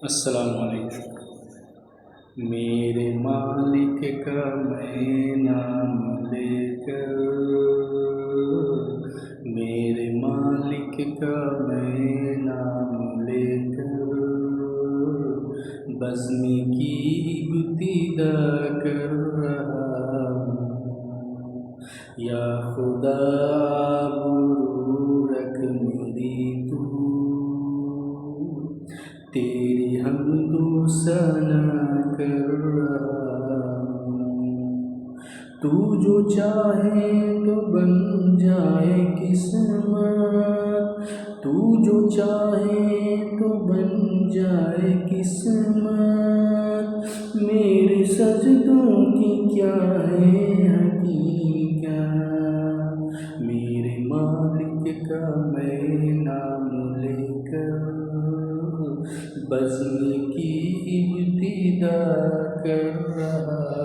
السلام علیکم۔ میرے مالک کا میں نام لے کر، میرے مالک کا میں نام لے کر، بزم کی ابتدا کر رہا ہوں۔ یا خدا برو رکھ میری تو، تیری حمد و ثنا کر رہا ہوں۔ تو جو چاہے تو بن جائے قسمت، تو جو چاہے تو بن جائے قسمت، میرے سجدوں کی کیا ہے حقیقت۔ میرے مالک کا میں نام لے کر، بزم کی ابتدا کر رہا